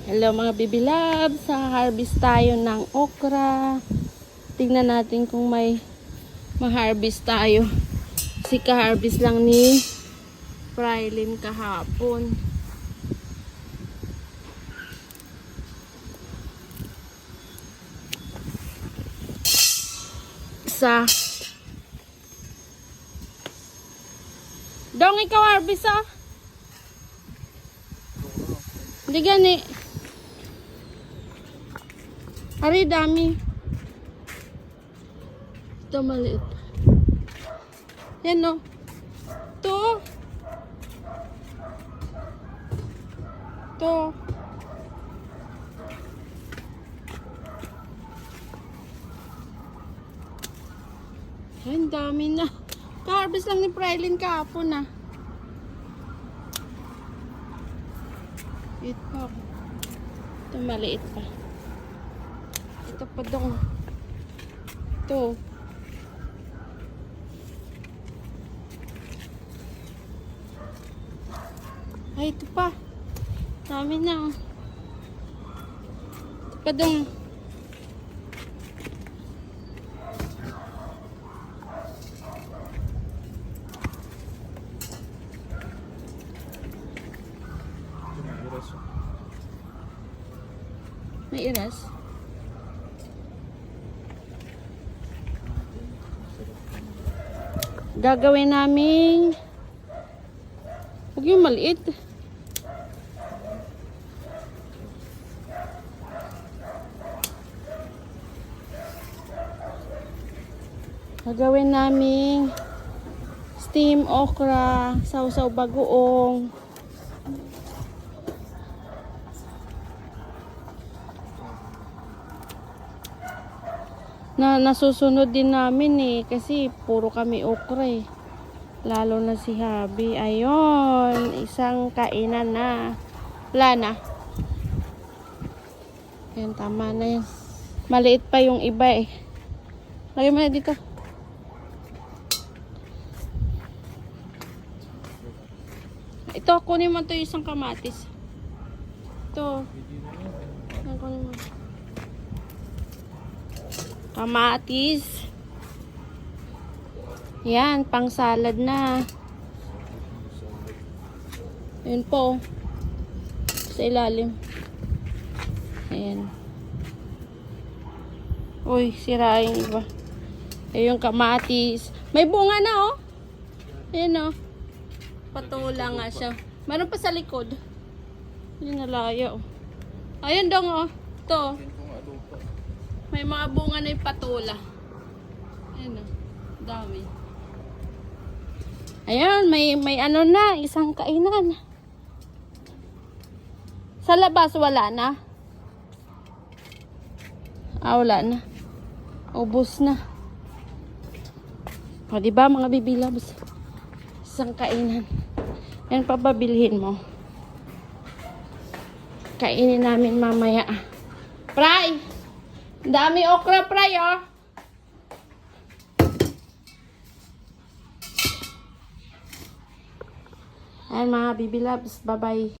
Hello mga baby loves, sa harvest tayo ng okra. Tingnan natin kung may ma-harvest tayo. Kasi ka-harvest lang ni Frylin kahapon. Isa. Dong, ikaw harvest ah. Hindi gani. Ari, dami. Ito maliit. Yan o. Ito. Ito. Yan, dami na. Ka-harvest lang ni Frylin kahapon ah. Ito. Ito maliit pa. Ito pa dong. Ito. Ay, ito pa. Dami na. Ito pa dong. May iras. Gagawin namin huwag yung maliit. Gagawin namin steam okra, sausaw bagoong. Nasusunod din namin eh kasi puro kami okra eh, lalo na si Habi. Ayun, isang kainan na, wala na. Yan, tama na yan. Maliit pa yung iba eh. Lagay mo na dito. Ito, kunin mo to yung isang kamatis. Ito. Kunin mo. Kamatis. Yan, pang salad na. Yun po. Sa ilalim. Ayan. Uy, sira yung iba. Ayan yung kamatis. May bunga na oh. Ayan oh. Patula nga siya. Meron pa sa likod. Ayan, nalaya oh. Ayan dong oh. Ito. May mga bunga na yung patula. Ayan o. Dami. Ayan. May ano na. Isang kainan. Sa labas wala na. Ah, wala na. Ubus na. O diba mga baby loves? Isang kainan. Yan pa babilhin mo. Kainin namin mamaya. Fry! Dami okra, Fry, oh. Ayan mga baby loves. Bye-bye.